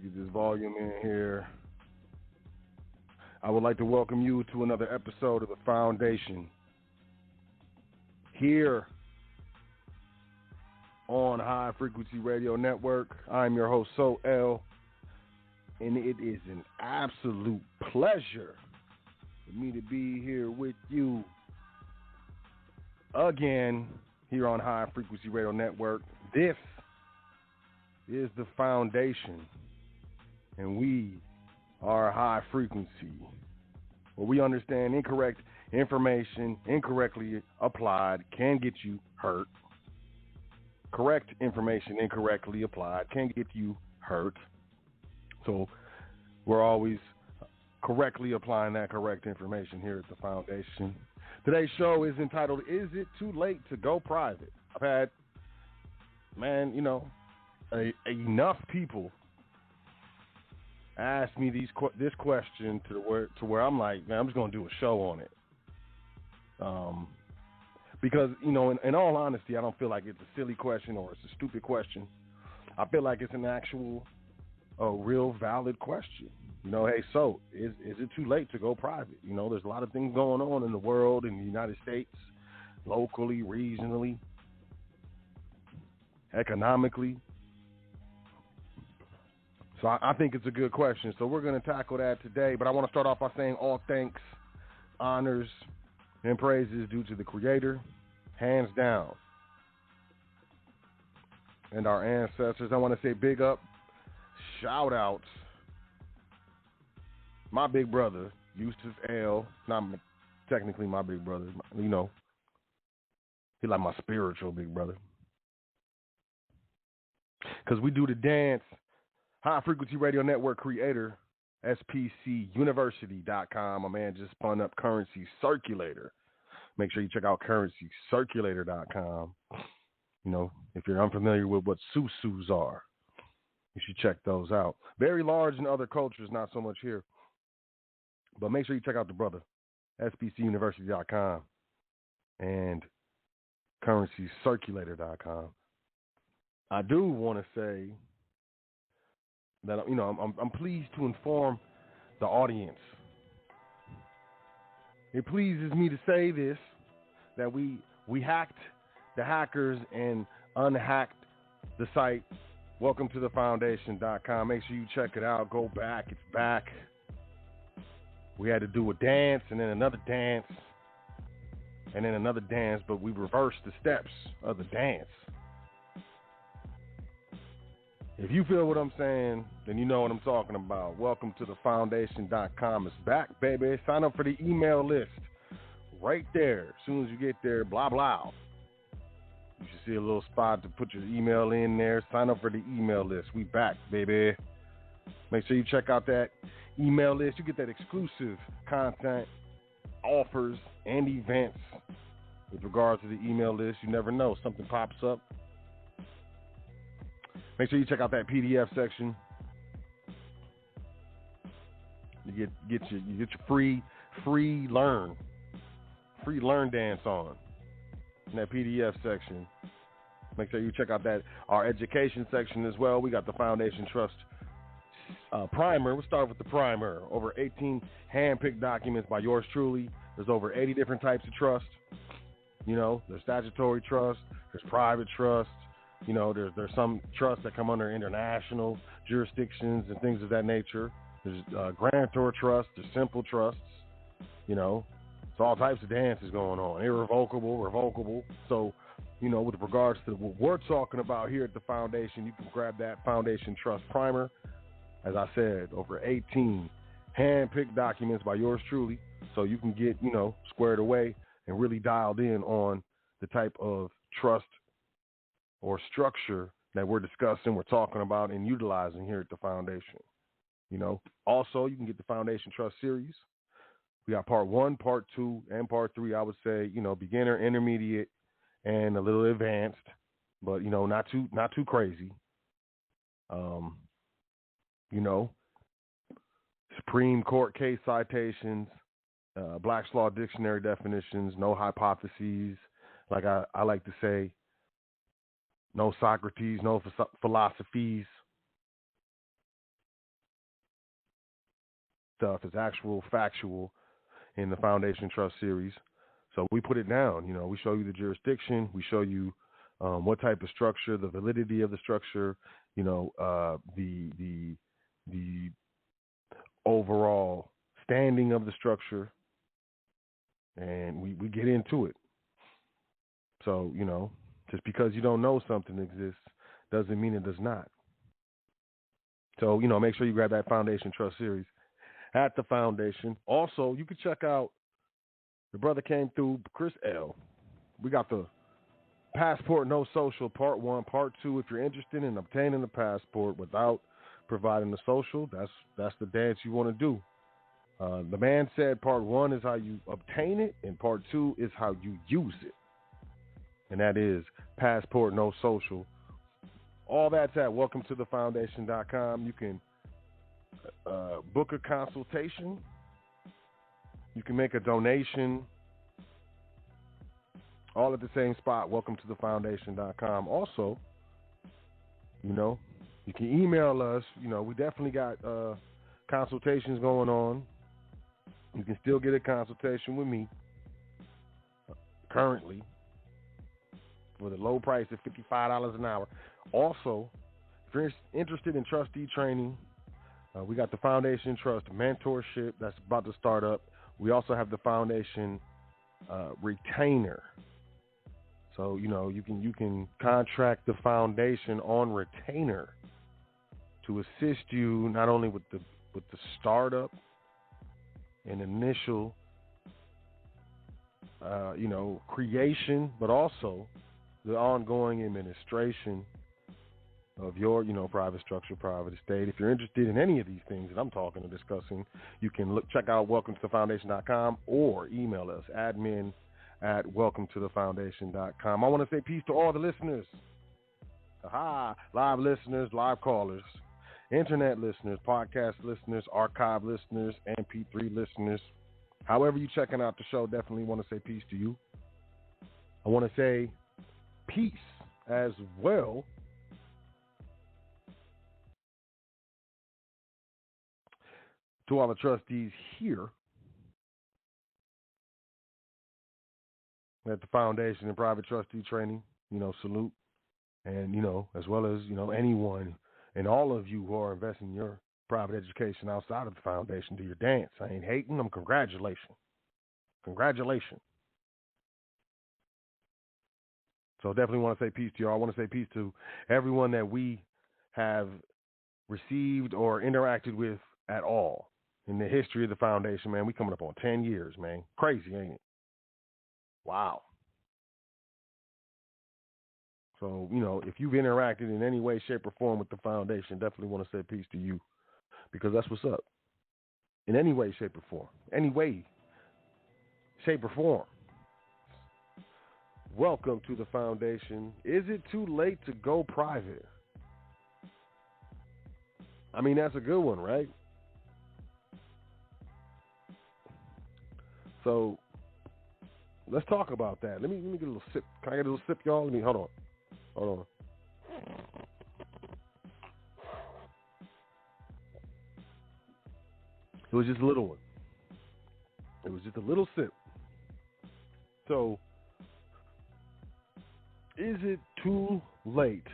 Get this volume in here. I would like to welcome you to another episode of The Foundation here on High Frequency Radio Network. I'm your host, Host Sot, and it is an absolute pleasure for me to be here with you again here on High Frequency Radio Network. This is The Foundation, and we are high frequency, where we understand incorrect information, incorrectly applied, can get you hurt. Correct information, incorrectly applied, can get you hurt. So we're always correctly applying that correct information here at the Foundation. Today's show is entitled, Is It Too Late to Go Private? I've had, enough people ask me this question to where I'm like, man, I'm just going to do a show on it. Because, in all honesty, I don't feel like it's a silly question or it's a stupid question. I feel like it's an actual, real valid question. Hey, so is it too late to go private? There's a lot of things going on in the world, in the United States, locally, regionally, economically. So I think it's a good question. So we're going to tackle that today. But I want to start off by saying all thanks, honors, and praises due to the Creator, hands down, and our ancestors. I want to say big up, shout outs. My big brother, Eustace L. Not technically my big brother. He like my spiritual big brother. Because we do the dance. High Frequency Radio Network creator, SPCUniversity.com. My man just spun up Currency Circulator. Make sure you check out CurrencyCirculator.com. If you're unfamiliar with what susus are, you should check those out. Very large in other cultures, not so much here. But make sure you check out the brother, SPCUniversity.com and CurrencyCirculator.com. I do want to say that, I'm pleased to inform the audience. It pleases me to say this, that we hacked the hackers and unhacked the site. Welcome to thefoundation.com. Make sure you check it out. Go back. It's back. We had to do a dance and then another dance and then another dance, but we reversed the steps of the dance. If you feel what I'm saying, then you know what I'm talking about. Welcome to thefoundation.com. It's back, baby. Sign up for the email list right there. As soon as you get there, blah, blah. You should see a little spot to put your email in there. Sign up for the email list. We back, baby. Make sure you check out that email list. You get that exclusive content, offers, and events with regards to the email list. You never know. Something pops up. Make sure you check out that PDF section. You get your free learn dance on in that PDF section. Make sure you check out our education section as well. We got the Foundation Trust primer. We'll start with the primer. Over 18 hand-picked documents by yours truly. There's over 80 different types of trust. There's statutory trust. There's private trust. There's some trusts that come under international jurisdictions and things of that nature. There's grantor trusts. There's simple trusts. It's all types of dances going on. Irrevocable, revocable. So, with regards to what we're talking about here at the Foundation, you can grab that Foundation Trust Primer. As I said, over 18 hand-picked documents by yours truly, so you can get, squared away and really dialed in on the type of trust or structure that we're discussing, we're talking about, and utilizing here at the Foundation. Also, you can get the Foundation Trust Series. We got part 1, part 2, and part 3. I would say, beginner, intermediate, and a little advanced, but not too crazy. Supreme Court case citations, Black's Law Dictionary definitions, no hypotheses. Like I like to say, no Socrates, no philosophies. stuff is actual, factual in the Foundation Trust series. So we put it down. We show you the jurisdiction. We show you what type of structure, the validity of the structure, the overall standing of the structure, and we get into it. So, just because you don't know something exists doesn't mean it does not. So, make sure you grab that Foundation Trust series at the Foundation. Also, you can check out the brother came through, Chris L. We got the Passport No Social Part 1, Part 2. If you're interested in obtaining the passport without providing the social, that's the dance you want to do. The man said Part 1 is how you obtain it, and Part 2 is how you use it. And that is Passport No Social. All that's at welcometothefoundation.com. You can book a consultation. You can make a donation. All at the same spot, welcometothefoundation.com. Also, you can email us. We definitely got consultations going on. You can still get a consultation with me currently for the low price of $55 an hour. Also, if you're interested in trustee training, we got the Foundation Trust mentorship that's about to start up. We also have the Foundation retainer. So, you can contract the Foundation on retainer to assist you not only with the startup and initial creation, but also the ongoing administration of your, private structure, private estate. If you're interested in any of these things that I'm talking or discussing, you can check out welcometothefoundation.com or email us, admin@welcometothefoundation.com. I want to say peace to all the listeners. Live listeners, live callers, internet listeners, podcast listeners, archive listeners, MP3 listeners. However you're checking out the show, definitely want to say peace to you. I want to say peace as well to all the trustees here at the Foundation and Private Trustee Training. Salute. And, as well as, anyone and all of you who are investing in your private education outside of the Foundation, do your dance. I ain't hating them. Congratulations. So definitely want to say peace to y'all. I want to say peace to everyone that we have received or interacted with at all in the history of the Foundation, man. We coming up on 10 years, man. Crazy, ain't it? Wow. So, if you've interacted in any way, shape, or form with the Foundation, definitely want to say peace to you, because that's what's up. In any way, shape, or form. Any way, shape, or form. Welcome to the Foundation. Is it too late to go private? I mean, that's a good one, right? So, let's talk about that. Let me get a little sip. Can I get a little sip, y'all? Hold on. It was just a little one. It was just a little sip. So, is it too late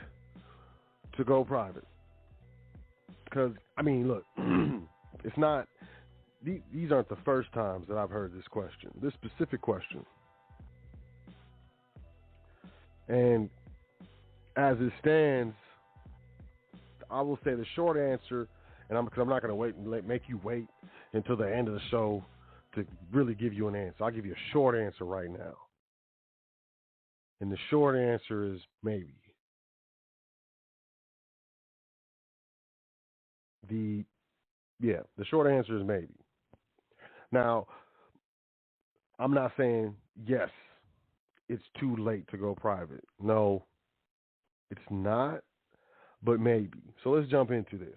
to go private? Because, look, it's not, these aren't the first times that I've heard this question, this specific question. And as it stands, I will say the short answer, and because I'm not going to wait and make you wait until the end of the show to really give you an answer. I'll give you a short answer right now. And the short answer is maybe. The short answer is maybe. Now, I'm not saying, yes, it's too late to go private. No, it's not, but maybe. So let's jump into this.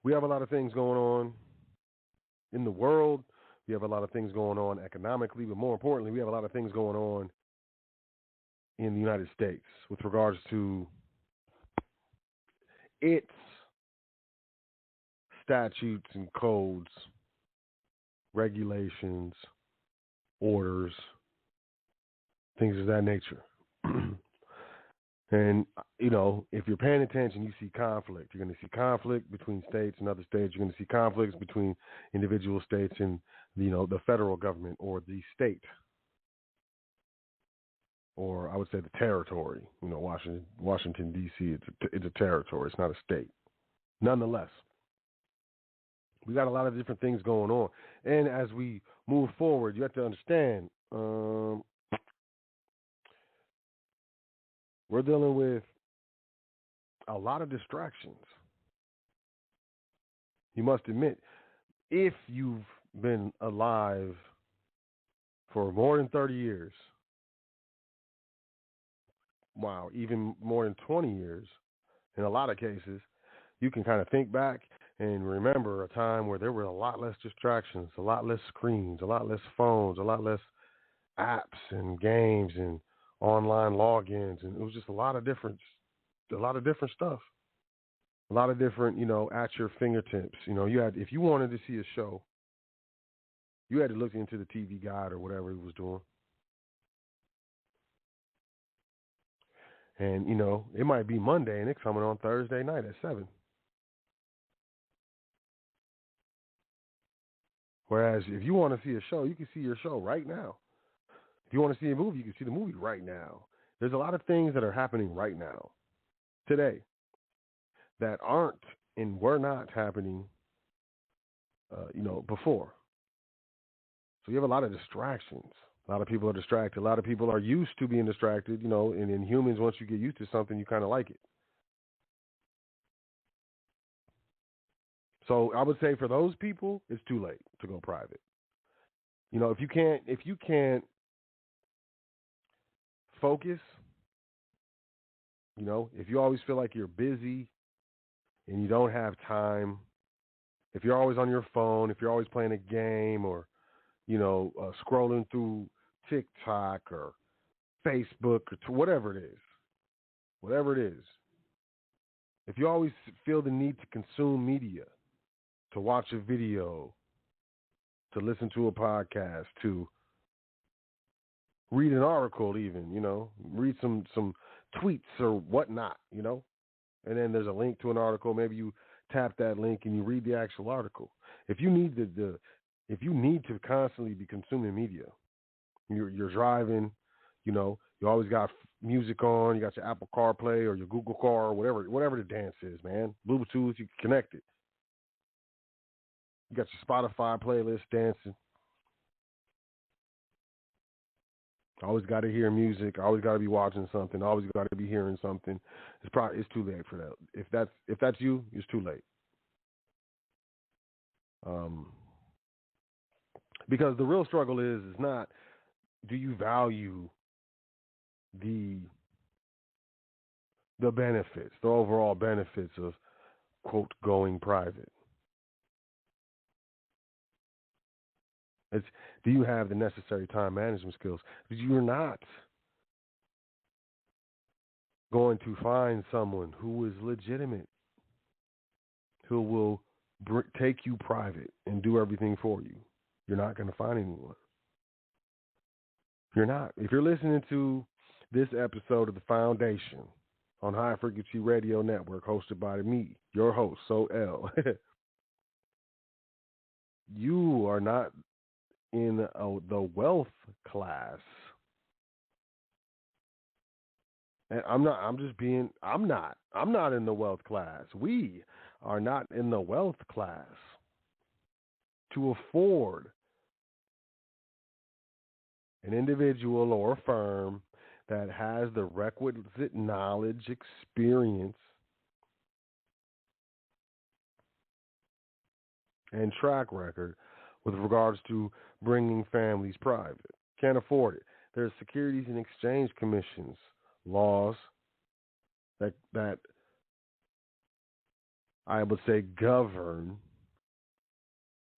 We have a lot of things going on in the world. We have a lot of things going on economically, but more importantly, we have a lot of things going on in the United States with regards to its statutes and codes, regulations, orders, things of that nature. And, if you're paying attention, you see conflict. You're going to see conflict between states and other states. You're going to see conflicts between individual states and, the federal government or the state. Or I would say the territory. Washington, D.C., it's a territory. It's not a state. Nonetheless, we got a lot of different things going on. And as we move forward, you have to understand, we're dealing with a lot of distractions. You must admit, if you've been alive for more than 30 years, wow, even more than 20 years, in a lot of cases, you can kind of think back and remember a time where there were a lot less distractions, a lot less screens, a lot less phones, a lot less apps and games and online logins, and it was just a lot of different stuff, a lot of different, at your fingertips. If you wanted to see a show, you had to look into the TV Guide or whatever he was doing, and it might be Monday and it's coming on Thursday night at 7. Whereas if you want to see a show, you can see your show right now. If you want to see a movie, you can see the movie right now. There's a lot of things that are happening right now, today, that aren't and were not happening, before. So you have a lot of distractions. A lot of people are distracted. A lot of people are used to being distracted, and in humans, once you get used to something, you kind of like it. So I would say for those people, it's too late to go private. If you can't focus, if you always feel like you're busy and you don't have time, if you're always on your phone, if you're always playing a game or, scrolling through TikTok or Facebook or whatever it is, if you always feel the need to consume media, to watch a video, to listen to a podcast, to read an article even, read some tweets or whatnot, and then there's a link to an article. Maybe you tap that link and you read the actual article. If you need if you need to constantly be consuming media, you're driving, you always got music on, you got your Apple CarPlay or your Google Car or whatever the dance is, man. Bluetooth, you can connect it. You got your Spotify playlist dancing. I always got to hear music. I always got to be watching something. I always got to be hearing something. It's too late for that. If that's you, it's too late. Because the real struggle is not, do you value the benefits, the overall benefits of, quote, going private? It's, do you have the necessary time management skills? Because you're not going to find someone who is legitimate, who will take you private and do everything for you. You're not going to find anyone. You're not. If you're listening to this episode of The Foundation on High Frequency Radio Network, hosted by me, your host, Sot L, you are not in the wealth class. And I'm not in the wealth class. We are not in the wealth class to afford an individual or a firm that has the requisite knowledge, experience, and track record with regards to bringing families private. Can't afford it. There's Securities and Exchange Commissions, laws that I would say govern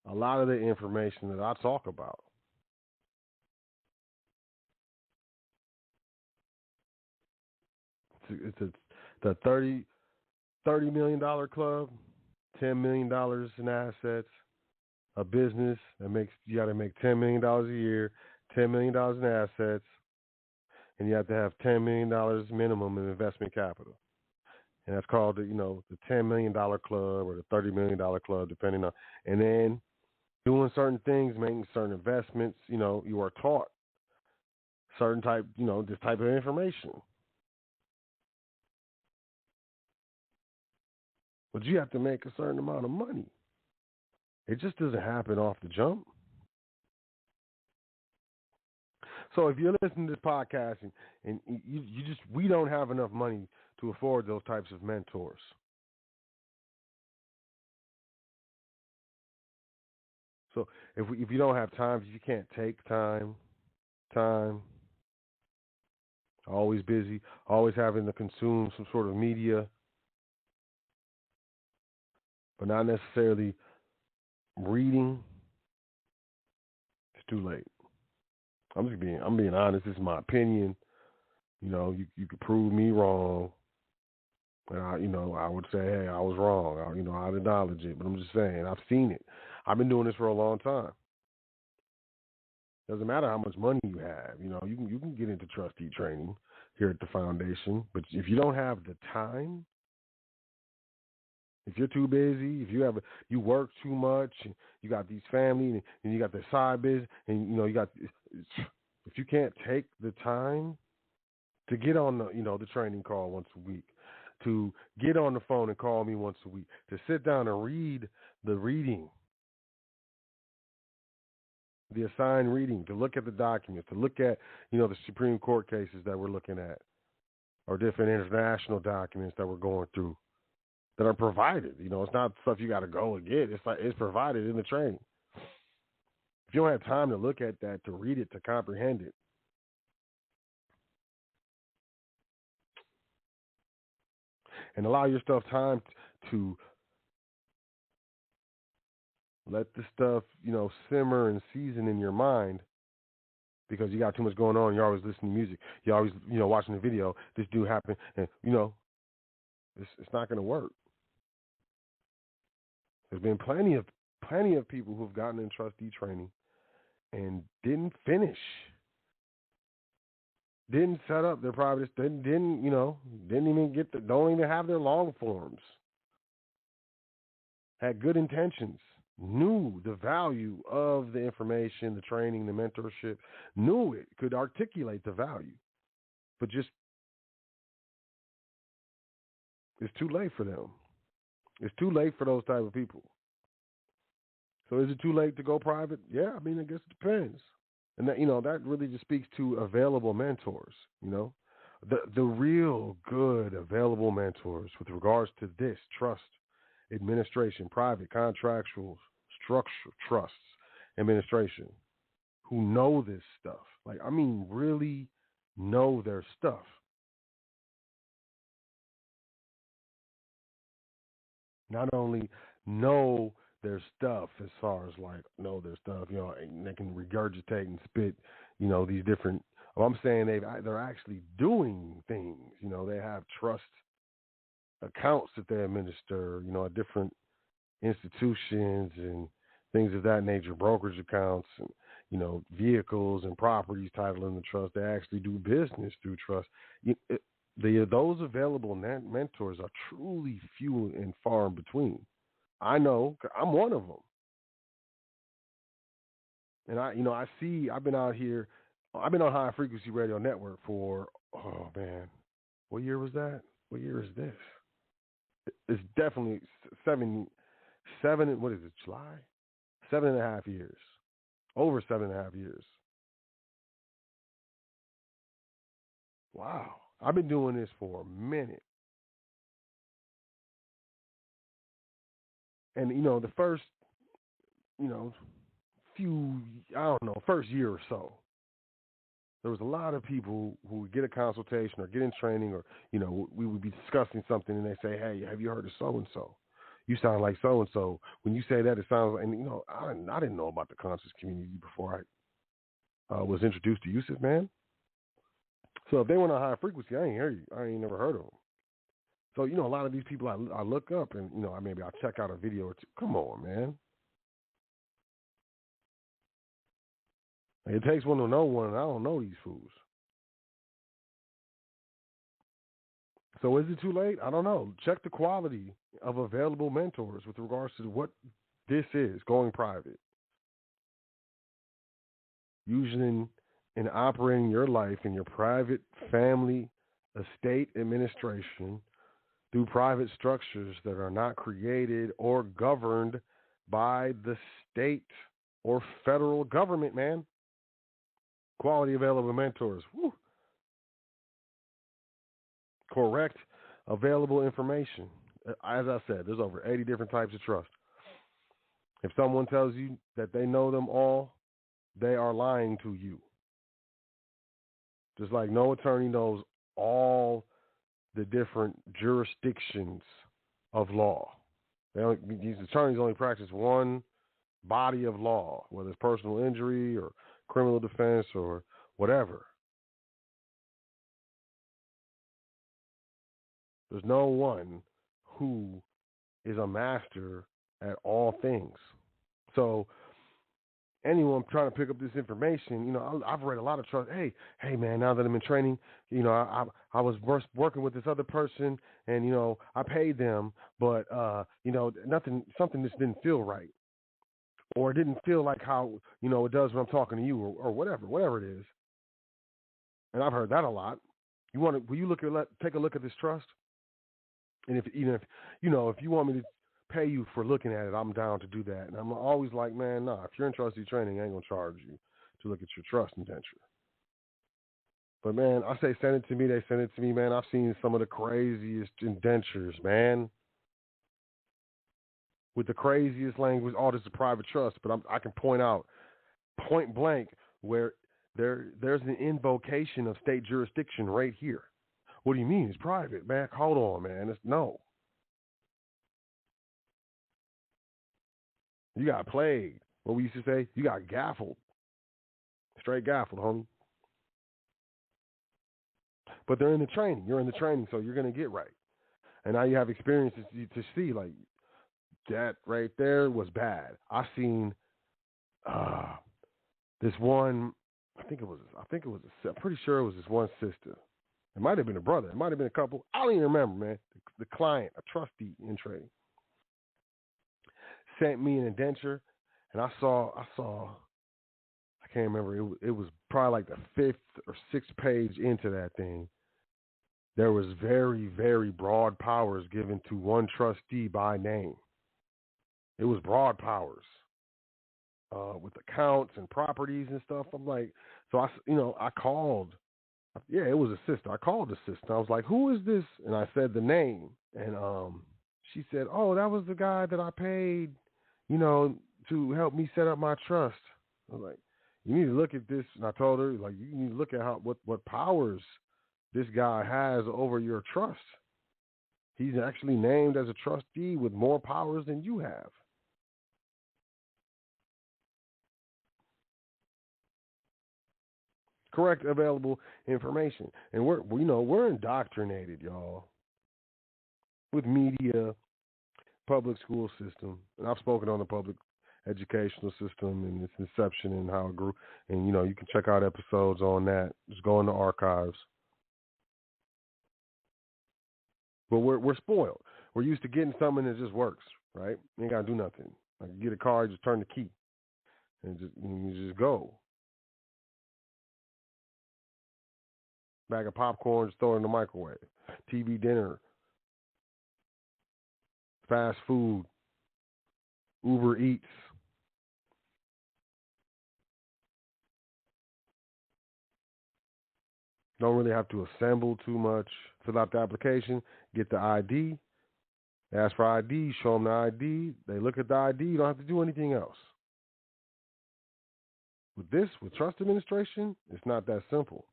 a lot of the information that I talk about. It's the $30 million club, $10 million in assets, a business that makes you got to make $10 million a year, $10 million in assets, and you have to have $10 million minimum in investment capital. And that's called the $10 million club or the $30 million club, depending on. And then doing certain things, making certain investments. You are taught certain type, this type of information. But you have to make a certain amount of money. It just doesn't happen off the jump. So if you're listening to this podcast and we don't have enough money to afford those types of mentors. So if you don't have time, if you can't take time, always busy, always having to consume some sort of media, but not necessarily reading, it's too late. I'm being honest. This is my opinion. You could prove me wrong, and I would say, hey, I was wrong. I'd acknowledge it, but I'm just saying, I've seen it. I've been doing this for a long time. Doesn't matter how much money you have. You can get into trustee training here at the foundation, but if you don't have the time, if you're too busy, if you work too much, and you got these family and you got the side business, and if you can't take the time to get on the training call once a week, to get on the phone and call me once a week, to sit down and read the reading, the assigned reading, to look at the documents, to look at the Supreme Court cases that we're looking at, or different international documents that we're going through, that are provided. It's not stuff you got to go and get. It's provided in the training. If you don't have time to look at that, to read it, to comprehend it, and allow yourself time to let the stuff, simmer and season in your mind, because you got too much going on. You're always listening to music. You're always, watching the video. This do happen, and it's not going to work. There's been plenty of people who've gotten in trustee training and didn't finish, didn't set up their private, didn't even don't even have their long forms. Had good intentions, knew the value of the information, the training, the mentorship, knew it, could articulate the value, but just it's too late for them. It's too late for those type of people. So is it too late to go private? Yeah, I guess it depends. And that really just speaks to available mentors, the real good available mentors with regards to this trust, administration, private, contractual, structure, trusts, administration, who know this stuff. Really know their stuff. Not only know their stuff as far as know their stuff, and they can regurgitate and spit, these different. I'm saying they're actually doing things. They have trust accounts that they administer, at different institutions and things of that nature, brokerage accounts and vehicles and properties titled in the trust. They actually do business through trust. Those available mentors are truly few and far in between. I know I'm one of them, and I've been out here. I've been on High Frequency Radio Network for what year was that? What year is this? It's definitely seven. What is it? July? 7.5 years. Over 7.5 years. Wow. I've been doing this for a minute. And, the first, first year or so, there was a lot of people who would get a consultation or get in training, or, we would be discussing something and they say, hey, have you heard of so-and-so? You sound like so-and-so. When you say that, it sounds like, and, I didn't know about the conscious community before I was introduced to Yusuf, man. So if they went on High Frequency, I ain't never heard of them. So, a lot of these people I look up and, maybe I'll check out a video or two. Come on, man. It takes one to know one, and I don't know these fools. So is it too late? I don't know. Check the quality of available mentors with regards to what this is, going private. Using and operating your life in your private family estate administration through private structures that are not created or governed by the state or federal government, man. Quality available mentors. Woo. Correct available information. As I said, there's over 80 different types of trust. If someone tells you that they know them all, they are lying to you. Just like no attorney knows all the different jurisdictions of law. These attorneys only practice one body of law, whether it's personal injury or criminal defense or whatever. There's no one who is a master at all things. So anyone trying to pick up this information, I've read a lot of trust. Hey, man, now that I'm in training, I was working with this other person and, I paid them, but, something just didn't feel right. Or it didn't feel like how, it does when I'm talking to you or whatever it is. And I've heard that a lot. Will you take a look at this trust? And if you want me to pay you for looking at it, I'm down to do that. And I'm always like, man, nah, if you're in trustee training, I ain't going to charge you to look at your trust indenture. But, man, I say send it to me. They send it to me, man. I've seen some of the craziest indentures, man. With the craziest language. Oh, this is a private trust. But I can point out point blank where there's an invocation of state jurisdiction right here. What do you mean? It's private, man. Hold on, man. No. You got played. What we used to say, you got gaffled. Straight gaffled, homie. But they're in the training. You're in the training, so you're going to get right. And now you have experiences to see, like, that right there was bad. I seen this one, I'm pretty sure it was this one sister. It might have been a brother. It might have been a couple. I don't even remember, man. The client, a trustee in trading, sent me an indenture, and I saw. I can't remember. It was probably like the 5th or 6th page into that thing. There was very, very broad powers given to one trustee by name. It was broad powers with accounts and properties and stuff. I'm like, so I called. Yeah, it was a sister. I called the sister. I was like, who is this? And I said the name. And she said, oh, that was the guy that I paid, to help me set up my trust. I was like, you need to look at this. And I told her, like, you need to look at what powers this guy has over your trust. He's actually named as a trustee with more powers than you have. Correct available information. And we're indoctrinated, y'all, with media, public school system. And I've spoken on the public educational system and its inception and how it grew. And, you can check out episodes on that. Just go in the archives. But we're spoiled. We're used to getting something that just works, right? You ain't got to do nothing. Like, you get a car, you just turn the key. And you just go. Bag of popcorn, just throw it in the microwave. TV dinner, fast food, Uber Eats. Don't really have to assemble too much. Fill out the application, get the ID, ask for ID, show them the ID. They look at the ID. You don't have to do anything else. With trust administration, it's not that simple.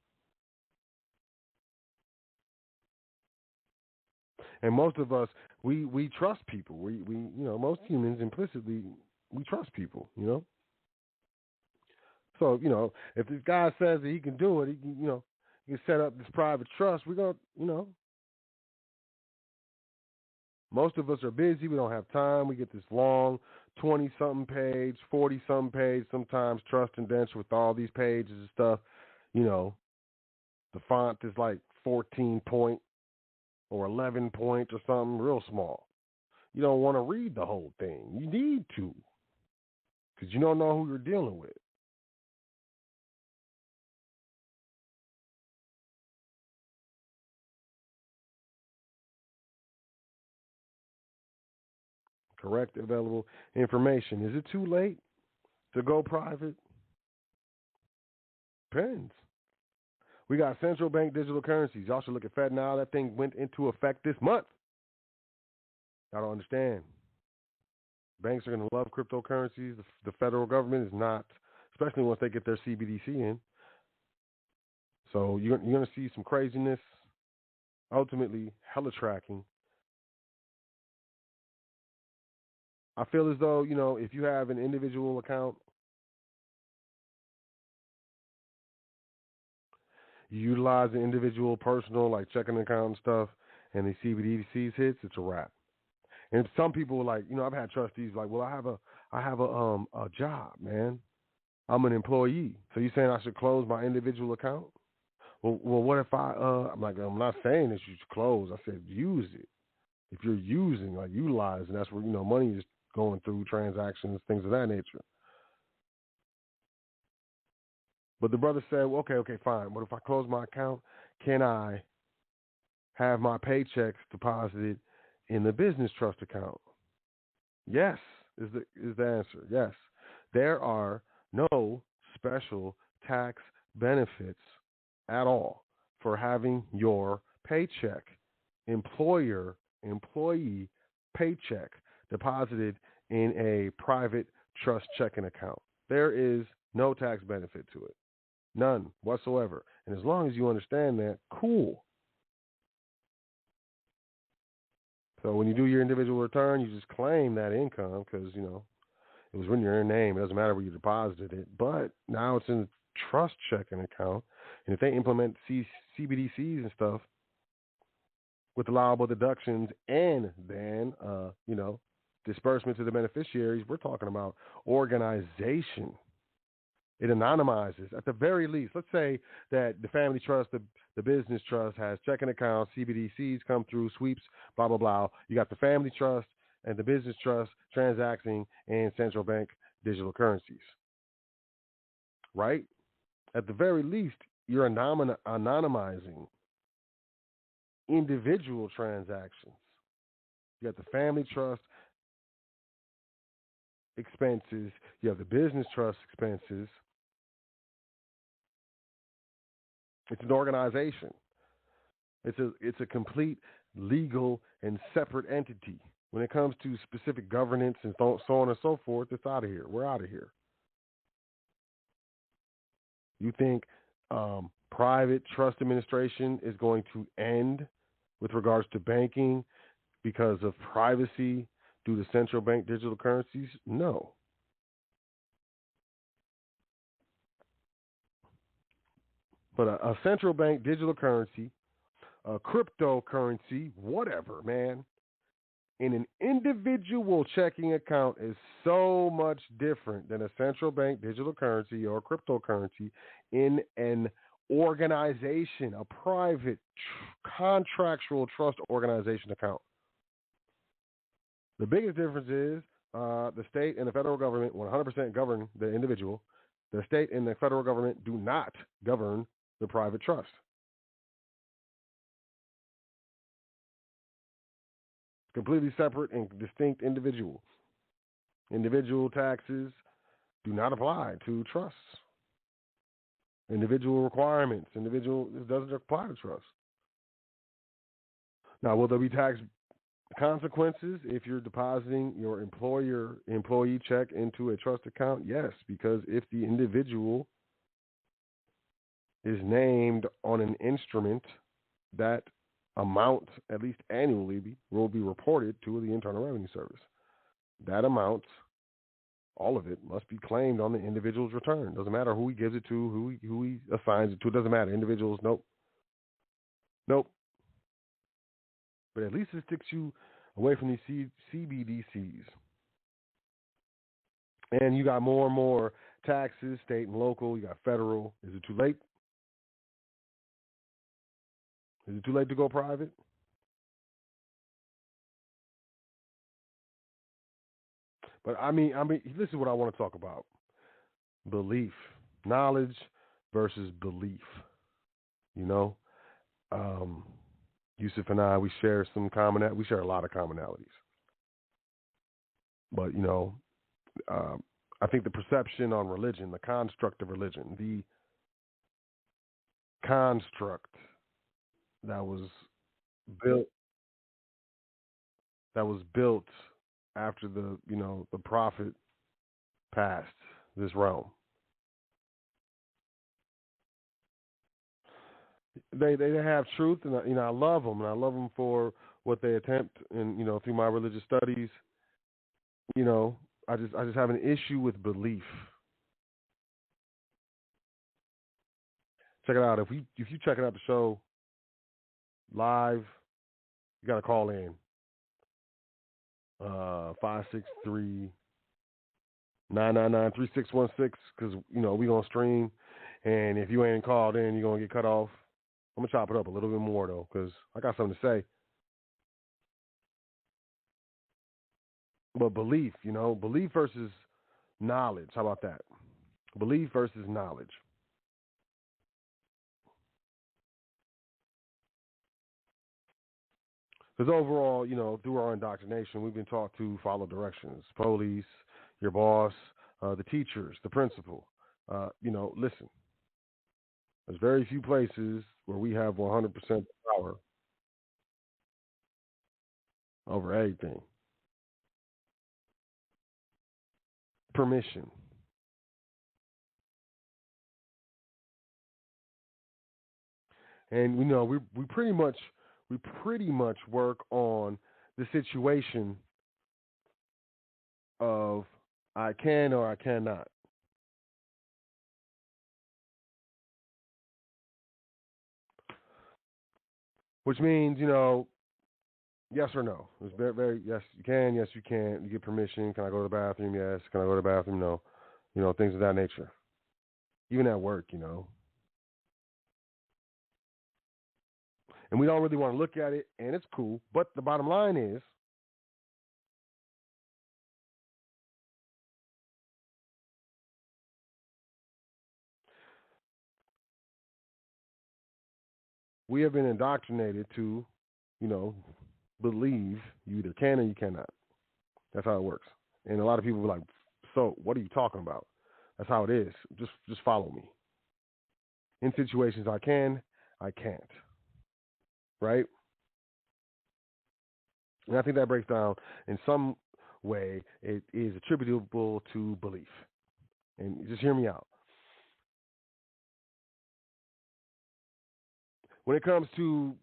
And most of us, we trust people. We most humans implicitly, we trust people, So, if this guy says that he can do it, he can set up this private trust, we're going to, Most of us are busy. We don't have time. We get this long 20-something page, 40-something page, sometimes trust indenture with all these pages and stuff. You know, the font is like 14 point or 11 point or something real small. You don't want to read the whole thing. You need to because you don't know who you're dealing with. Correct available information. Is it too late to go private? Depends. We got central bank digital currencies. Y'all should look at Fed now. That thing went into effect this month. I don't understand. Banks are going to love cryptocurrencies. The federal government is not, especially once they get their CBDC in. So you're going to see some craziness, ultimately hella tracking. I feel as though, you know, if you have an individual account, you utilize an individual personal like checking account and stuff, and the CBDCs hits, it's a wrap. And some people are like, you know, I've had trustees like, well, I have a job, man. I'm an employee. So you saying I should close my individual account? Well, what if I'm like, I'm not saying that you should close. I said use it. If you're using, like utilizing, that's where, you know, money is going through transactions, things of that nature. But the brother said, well, okay, fine. But if I close my account, can I have my paychecks deposited in the business trust account? Yes, is the answer. Yes. There are no special tax benefits at all for having your paycheck, employee paycheck deposited in a private trust checking account. There is no tax benefit to it. None whatsoever. And as long as you understand that, cool. So when you do your individual return, you just claim that income because, you know, it was written in your name. It doesn't matter where you deposited it. But now it's in a trust checking account. And if they implement CBDCs and stuff with allowable deductions and then, you know, disbursement to the beneficiaries, we're talking about organization. It anonymizes at the very least. Let's say that the family trust, the business trust has checking accounts, CBDCs come through, sweeps, blah, blah, blah. You got the family trust and the business trust transacting in central bank digital currencies, right? At the very least, you're anonymizing individual transactions. You got the family trust expenses. You have the business trust expenses. It's an organization. It's a complete legal and separate entity. When it comes to specific governance and so on and so forth, it's out of here. We're out of here. You think private trust administration is going to end with regards to banking because of privacy due to central bank digital currencies? No. But a central bank digital currency, a cryptocurrency, whatever, man, in an individual checking account is so much different than a central bank digital currency or cryptocurrency in an organization, a private contractual trust organization account. The biggest difference is the state and the federal government 100% govern the individual. The state and the federal government do not govern the private trust. Completely separate and distinct individual. Individual taxes do not apply to trusts. Individual requirements, it doesn't apply to trusts. Now, will there be tax consequences if you're depositing your employee check into a trust account? Yes, because if the individual is named on an instrument, that amount, at least annually, will be reported to the Internal Revenue Service. That amount, all of it, must be claimed on the individual's return. Doesn't matter who he gives it to, who he assigns it to. It doesn't matter. Individuals, nope. But at least it sticks you away from these CBDCs. And you got more and more taxes, state and local. You got federal. Is it too late? Is it too late to go private? But this is what I want to talk about: belief, knowledge versus belief. You know, um, Yusuf and I, we share we share a lot of commonalities. But I think the perception on religion, the construct of religion, the construct that was built after the prophet passed this realm. They have truth, and I love them, and I love them for what they attempt, and through my religious studies, I just have an issue with belief. Check it out. If you checking out the show live, you got to call in 563-999-3616 because we gonna stream, and if you ain't called in, you're gonna get cut off. I'm gonna chop it up a little bit more though, because I got something to say. But belief, belief versus knowledge. How about that? Belief versus knowledge. Because overall, through our indoctrination, we've been taught to follow directions. Police, your boss, the teachers, the principal. Listen, there's very few places where we have 100% power over everything. Permission. And we pretty much work on the situation of I can or I cannot. Which means, yes or no. It's very, very yes you can, yes you can't. You get permission. Can I go to the bathroom? Yes. Can I go to the bathroom? No. Things of that nature. Even at work, And we don't really want to look at it, and it's cool. But the bottom line is, we have been indoctrinated to, believe you either can or you cannot. That's how it works. And a lot of people are like, so what are you talking about? That's how it is. Just follow me. In situations I can, I can't. Right? And I think that breaks down in some way. It is attributable to belief. And just hear me out. When it comes to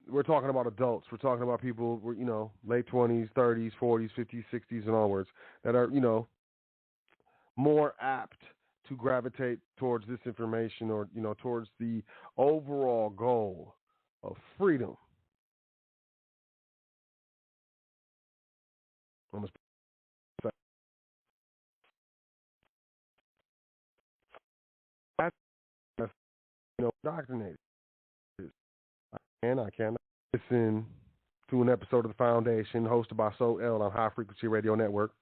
we're talking about adults. We're talking about people, late 20s, 30s, 40s, 50s, 60s, and onwards that are, more apt to gravitate towards this information or, towards the overall goal of freedom. That's, indoctrinated. I cannot listen to an episode of The Foundation hosted by Sot on High Frequency Radio Network.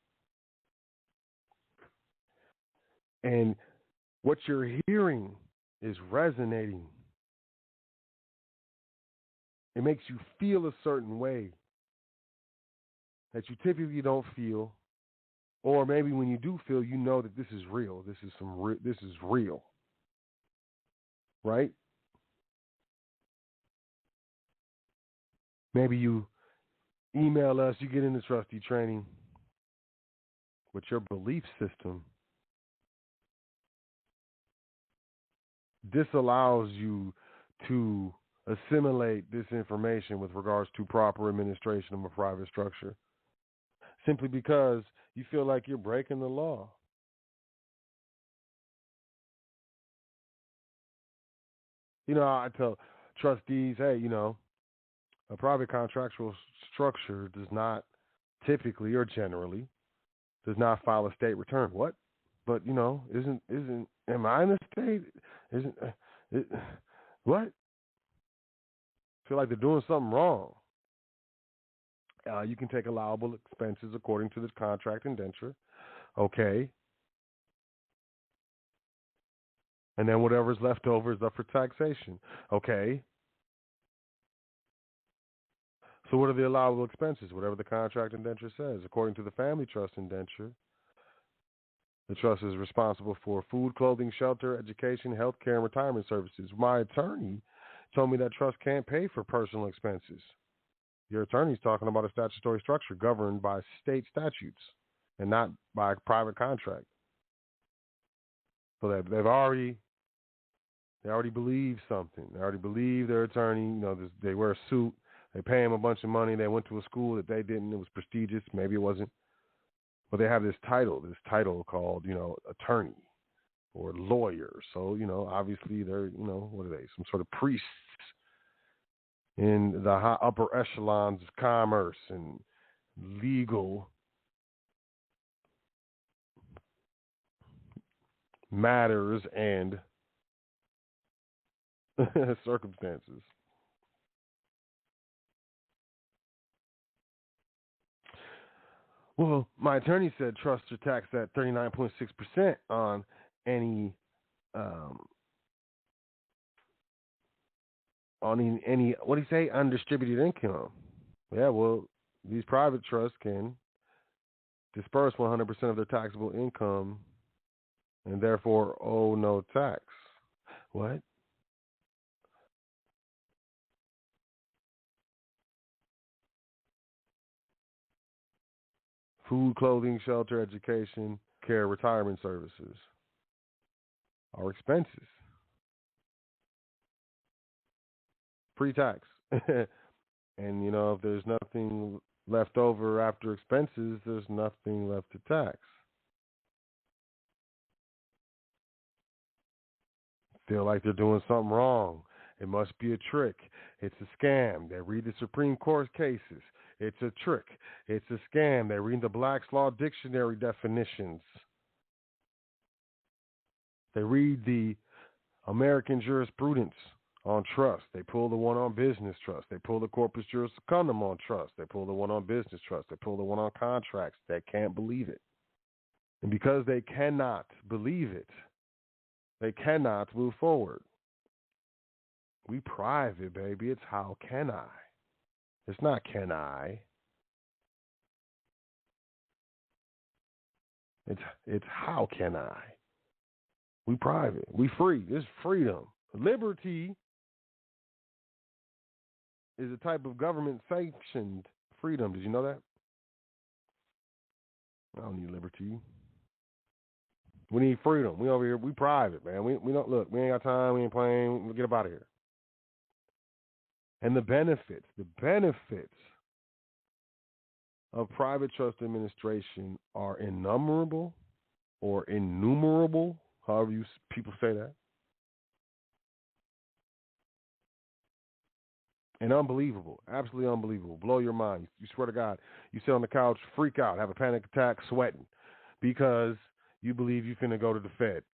And what you're hearing is resonating. It makes you feel a certain way that you typically don't feel, or maybe when you do feel, that this is real. This is real, right? Maybe you email us, you get into trustee training, but your belief system disallows you to assimilate this information with regards to proper administration of a private structure, simply because you feel like you're breaking the law. I tell trustees, hey, a private contractual structure does not typically or generally does not file a state return. What? But isn't am I in the state? Isn't it, what? Feel like they're doing something wrong. You can take allowable expenses according to this contract indenture. Okay. And then whatever's left over is up for taxation. Okay. So what are the allowable expenses? Whatever the contract indenture says. According to the family trust indenture, the trust is responsible for food, clothing, shelter, education, health care, and retirement services. My attorney told me that trust can't pay for personal expenses. Your attorney's talking about a statutory structure governed by state statutes and not by private contract. So they already believe something. They already believe their attorney. They wear a suit. They pay him a bunch of money. They went to a school that they didn't. It was prestigious. Maybe it wasn't. But they have this title called, attorney or lawyer. So, obviously they're, what are they? Some sort of priests in the upper echelons of commerce and legal matters and circumstances. Well, my attorney said trusts are taxed at 39.6% on any what do you say, undistributed income. Yeah, well, these private trusts can disperse 100% of their taxable income and therefore owe no tax. What? Food, clothing, shelter, education, care, retirement services are expenses. Pre-tax. And, if there's nothing left over after expenses, there's nothing left to tax. Feel like they're doing something wrong. It must be a trick. It's a scam. They read the Supreme Court cases. It's a trick. It's a scam. They read the Black's Law Dictionary definitions. They read the American jurisprudence on trust. They pull the one on business trust. They pull the corpus juris secundum on trust. They pull the one on business trust. They pull the one on contracts. They can't believe it. And because they cannot believe it, they cannot move forward. We private, baby. It's how can I. It's not can I. It's how can I. We private. We free. This is freedom. Liberty is a type of government-sanctioned freedom. Did you know that? I don't need liberty. We need freedom. We over here. We private, man. We don't look. We ain't got time. We ain't playing. We get up out of here. And the benefits of private trust administration are innumerable or innumerable, however people say that. And unbelievable, absolutely unbelievable, blow your mind. You swear to God, you sit on the couch, freak out, have a panic attack, sweating because you believe you're finna go to the Fed.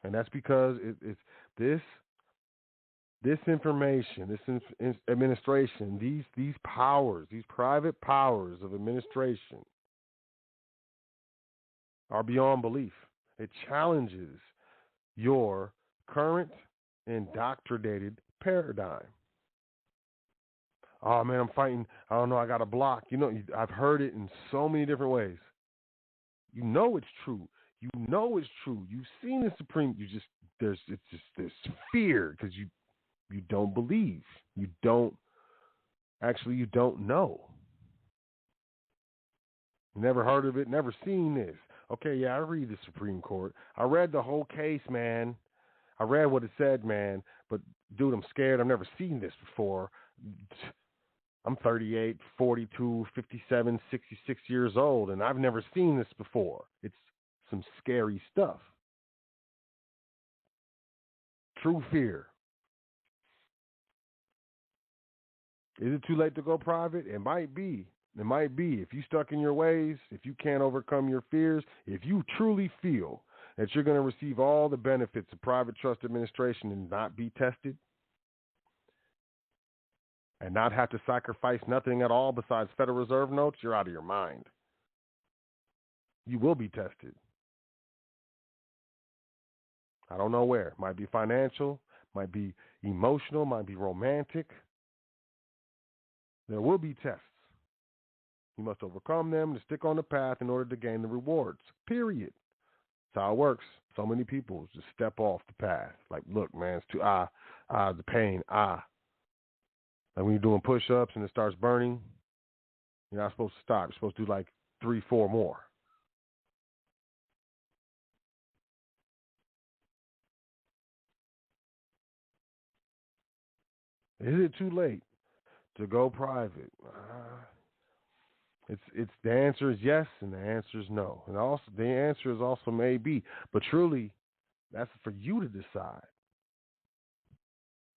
And that's because it's this information, this administration, these powers, these private powers of administration are beyond belief. It challenges your current indoctrinated paradigm. Oh man, I'm fighting. I don't know. I got a block. I've heard it in so many different ways. You know it's true. You know it's true. You've seen the Supreme. There's fear because you don't believe. You don't know. Never heard of it. Never seen this. Okay, yeah, I read the Supreme Court. I read the whole case, man. I read what it said, man. But dude, I'm scared. I've never seen this before. I'm 38, 42, 57, 66 years old, and I've never seen this before. It's some scary stuff. True fear. Is it too late to go private? It might be. It might be. If you're stuck in your ways, if you can't overcome your fears, if you truly feel that you're going to receive all the benefits of private trust administration and not be tested, and not have to sacrifice nothing at all besides Federal Reserve notes, you're out of your mind. You will be tested. I don't know where. Might be financial, might be emotional, might be romantic. There will be tests. You must overcome them to stick on the path in order to gain the rewards. Period. That's how it works. So many people just step off the path. Like, look, man, it's too, the pain, Like when you're doing push-ups and it starts burning, you're not supposed to stop. You're supposed to do like 3, 4 more. Is it too late to go private? It's the answer is yes, and the answer is no, and also the answer is also maybe. But truly, that's for you to decide.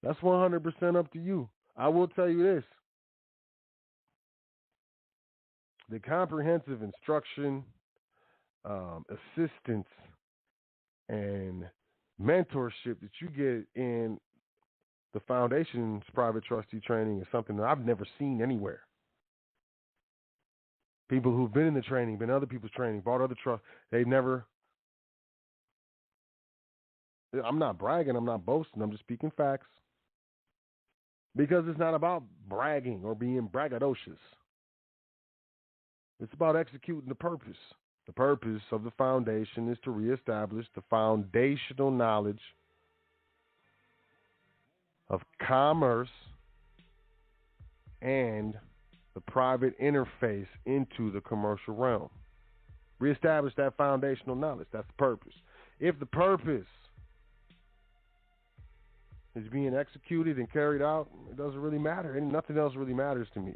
That's 100% up to you. I will tell you this: the comprehensive instruction, assistance, and mentorship that you get in the Foundation's private trustee training is something that I've never seen anywhere. People who've been in the training, been in other people's training, bought other trusts, they've never. I'm not bragging, I'm not boasting, I'm just speaking facts. Because it's not about bragging or being braggadocious. It's about executing the purpose. The purpose of the foundation is to reestablish the foundational knowledge of commerce and the private interface into the commercial realm. Reestablish that foundational knowledge. That's the purpose. If the purpose is being executed and carried out, it doesn't really matter. Nothing else really matters to me.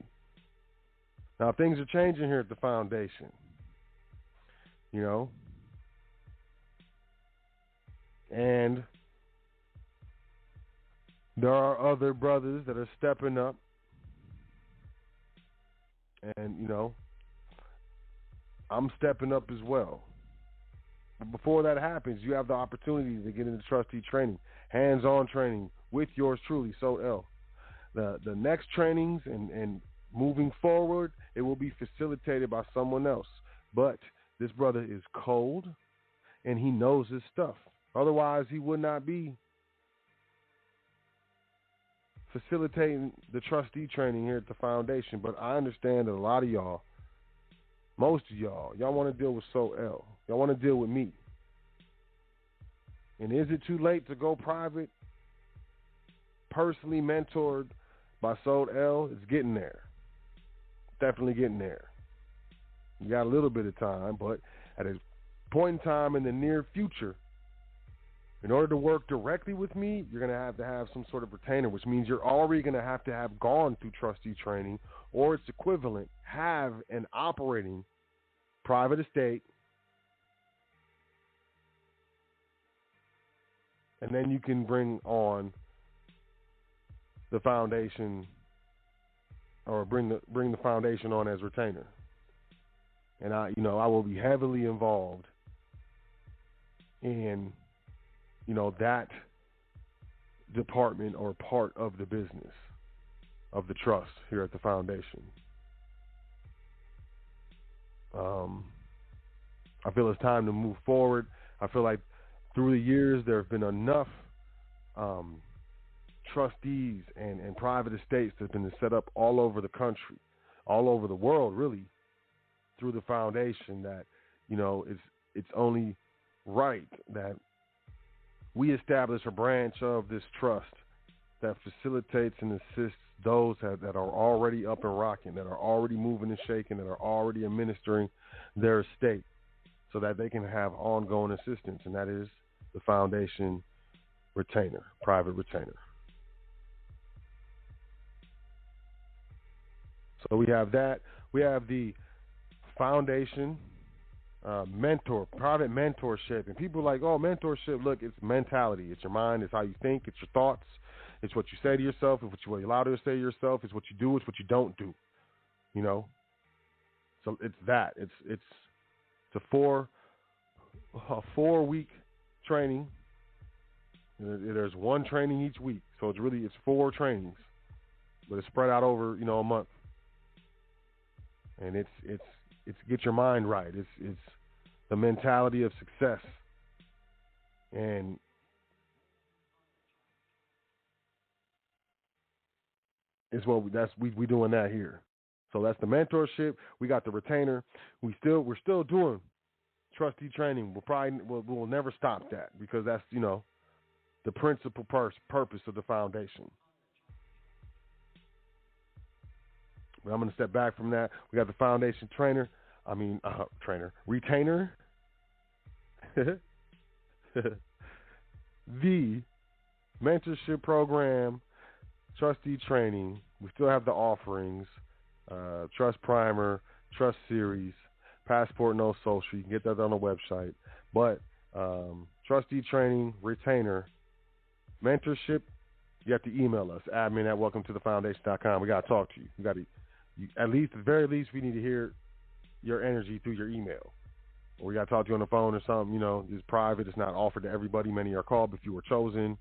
Now, things are changing here at the foundation. You know? And there are other brothers that are stepping up. And, you know, I'm stepping up as well. But before that happens, you have the opportunity to get into trustee training, hands-on training with yours truly, Sot El. The next trainings and moving forward, it will be facilitated by someone else. But this brother is cold, and he knows his stuff. Otherwise, he would not be facilitating the trustee training here at the foundation. But I understand that a lot of y'all, most of y'all want to deal with Sot El. Y'all want to deal with me. And is it too late to go private? Personally mentored by Sot El, it's getting there. Definitely getting there. You got a little bit of time, but at a point in time in the near future, in order to work directly with me, you're going to have some sort of retainer, which means you're already going to have gone through trustee training or its equivalent, have an operating private estate, and then you can bring on the foundation or bring the foundation on as retainer. And I will be heavily involved in that department or part of the business of the trust here at the foundation. I feel it's time to move forward. I feel like through the years there have been enough trustees and private estates that have been set up all over the country, all over the world, really, through the foundation that, it's only right that we establish a branch of this trust that facilitates and assists those that are already up and rocking, that are already moving and shaking, that are already administering their estate so that they can have ongoing assistance, and that is the foundation retainer, private retainer. So we have that. We have the foundation private mentorship. And people are like, oh, mentorship, look, it's mentality. It's your mind. It's how you think. It's your thoughts. It's what you say to yourself. It's what you allow to say to yourself. It's what you do. It's what you don't do. You know? So it's that. It's a 4-week training. There's one training each week. So it's 4 trainings. But it's spread out over, a month. And it's get your mind right. It's the mentality of success. And it's what we doing that here. So that's the mentorship. We got the retainer. We're still doing trustee training. We'll never stop that because that's the principal purpose of the foundation. But I'm going to step back from that. We got the foundation retainer. The mentorship program, trustee training. We still have the offerings, trust primer, trust series, passport no social. You can get that on the website. But trustee training, retainer, mentorship, you have to email us, admin@welcometothefoundation.com. We got to talk to you. At the very least, we need to hear your energy through your email. Or we got to talk to you on the phone or something, it's private. It's not offered to everybody. Many are called if you were chosen.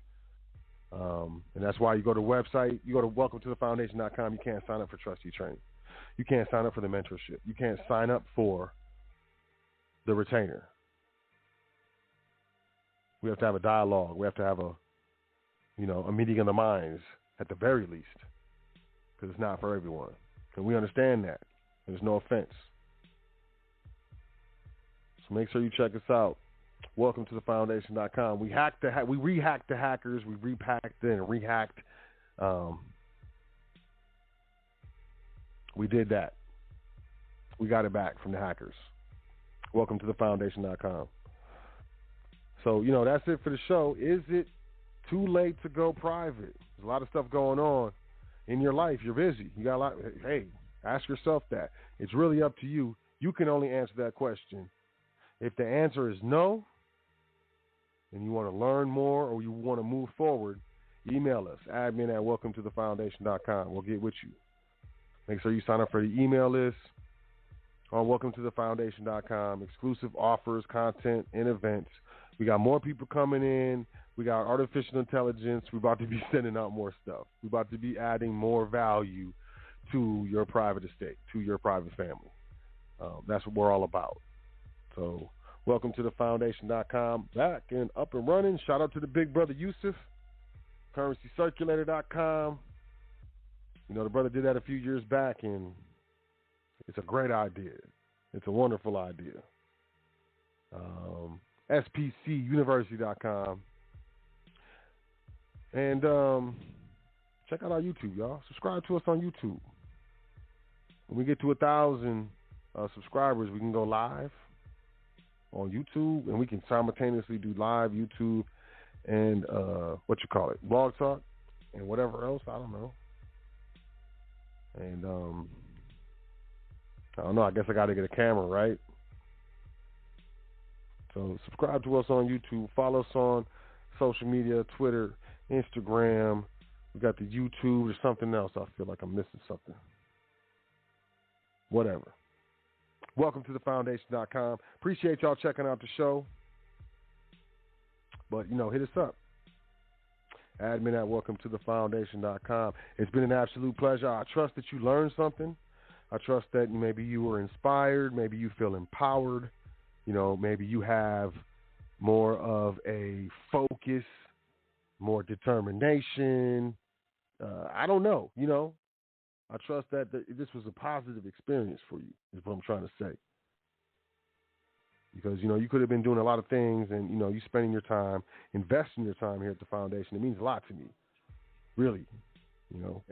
And that's why you go to the website, you go to welcometothefoundation.com. You can't sign up for trustee training. You can't sign up for the mentorship. You can't sign up for the retainer. We have to have a dialogue. We have to have a meeting of the minds at the very least, because it's not for everyone. And we understand that. There's no offense. So make sure you check us out. Welcome to thefoundation.com. We rehacked the hackers. We repacked and rehacked. We did that. We got it back from the hackers. Welcome to thefoundation.com. So, that's it for the show. Is it too late to go private? There's a lot of stuff going on in your life. You're busy. You got a lot. Hey, ask yourself that. It's really up to you. You can only answer that question. If the answer is no, and you want to learn more or you want to move forward, email us, admin@welcometothefoundation.com. We'll get with you. Make sure you sign up for the email list on welcometothefoundation.com. Exclusive offers, content, and events. We got more people coming in. We got artificial intelligence. We're about to be sending out more stuff. We're about to be adding more value to your private estate, to your private family. That's what we're all about. So welcome to thefoundation.com. Back and up and running. Shout out to the big brother Yusuf, currencycirculator.com. The brother did that a few years back, and it's a great idea. It's a wonderful idea. SPCuniversity.com. And check out our YouTube, y'all. Subscribe to us on YouTube. When we get to 1,000 subscribers, we can go live on YouTube, and we can simultaneously do live YouTube and Blog Talk and whatever else. I don't know. And I don't know. I guess I got to get a camera, right? So subscribe to us on YouTube. Follow us on social media, Twitter, Instagram. We got the YouTube. There's something else. I feel like I'm missing something. Whatever. Welcome to thefoundation.com. Appreciate y'all checking out the show. But, hit us up. Admin@welcometothefoundation.com. It's been an absolute pleasure. I trust that you learned something. I trust that maybe you were inspired. Maybe you feel empowered. Maybe you have more of a focus, more determination. I don't know. I trust that this was a positive experience for you, is what I'm trying to say. Because, you could have been doing a lot of things and, you spending your time, investing your time here at the foundation. It means a lot to me. Really.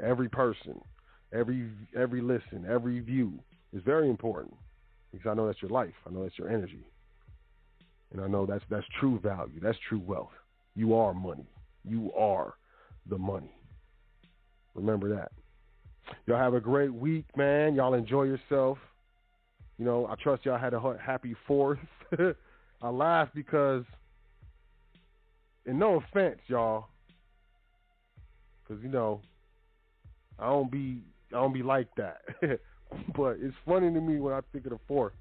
Every person, every listen, every view is very important. Because I know that's your life. I know that's your energy. And I know that's true value. That's true wealth. You are money. You are the money. Remember that. Y'all have a great week, man. Y'all enjoy yourself. I trust y'all had a happy 4th. I laugh because, and no offense, y'all, because I don't be like that. But it's funny to me when I think of the 4th.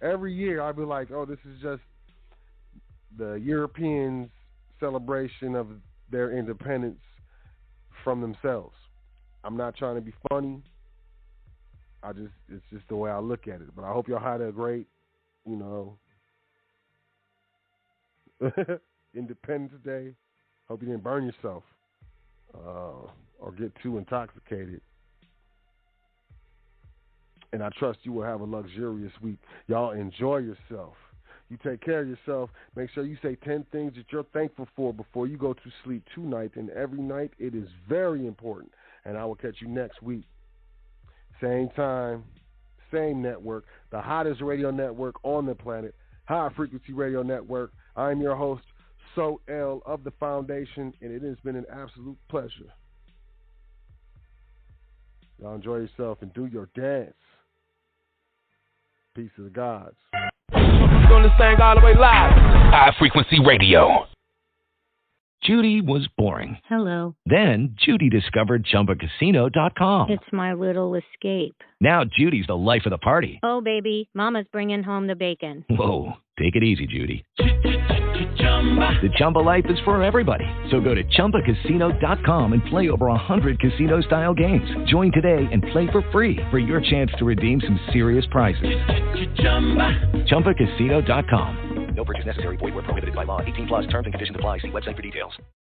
Every year I be like, oh, this is just the Europeans' celebration of their independence from themselves. I'm not trying to be funny. It's just the way I look at it. But I hope y'all had a great, Independence Day. Hope you didn't burn yourself or get too intoxicated. And I trust you will have a luxurious week. Y'all enjoy yourself. You take care of yourself. Make sure you say 10 things that you're thankful for before you go to sleep tonight and every night. It is very important. And I will catch you next week. Same time, same network, the hottest radio network on the planet, High Frequency Radio Network. I'm your host, Sot L of the Foundation, and it has been an absolute pleasure. Y'all enjoy yourself and do your dance. Peace to the gods. Doing this thing all the way live. High Frequency Radio. Judy was boring. Hello. Then Judy discovered ChumbaCasino.com. It's my little escape. Now Judy's the life of the party. Oh, baby, mama's bringing home the bacon. Whoa, take it easy, Judy. The Chumba life is for everybody. So go to ChumbaCasino.com and play over 100 casino-style games. Join today and play for free for your chance to redeem some serious prizes. ChumbaCasino.com. No purchase necessary. Void where prohibited by law. 18 plus terms and conditions apply. See website for details.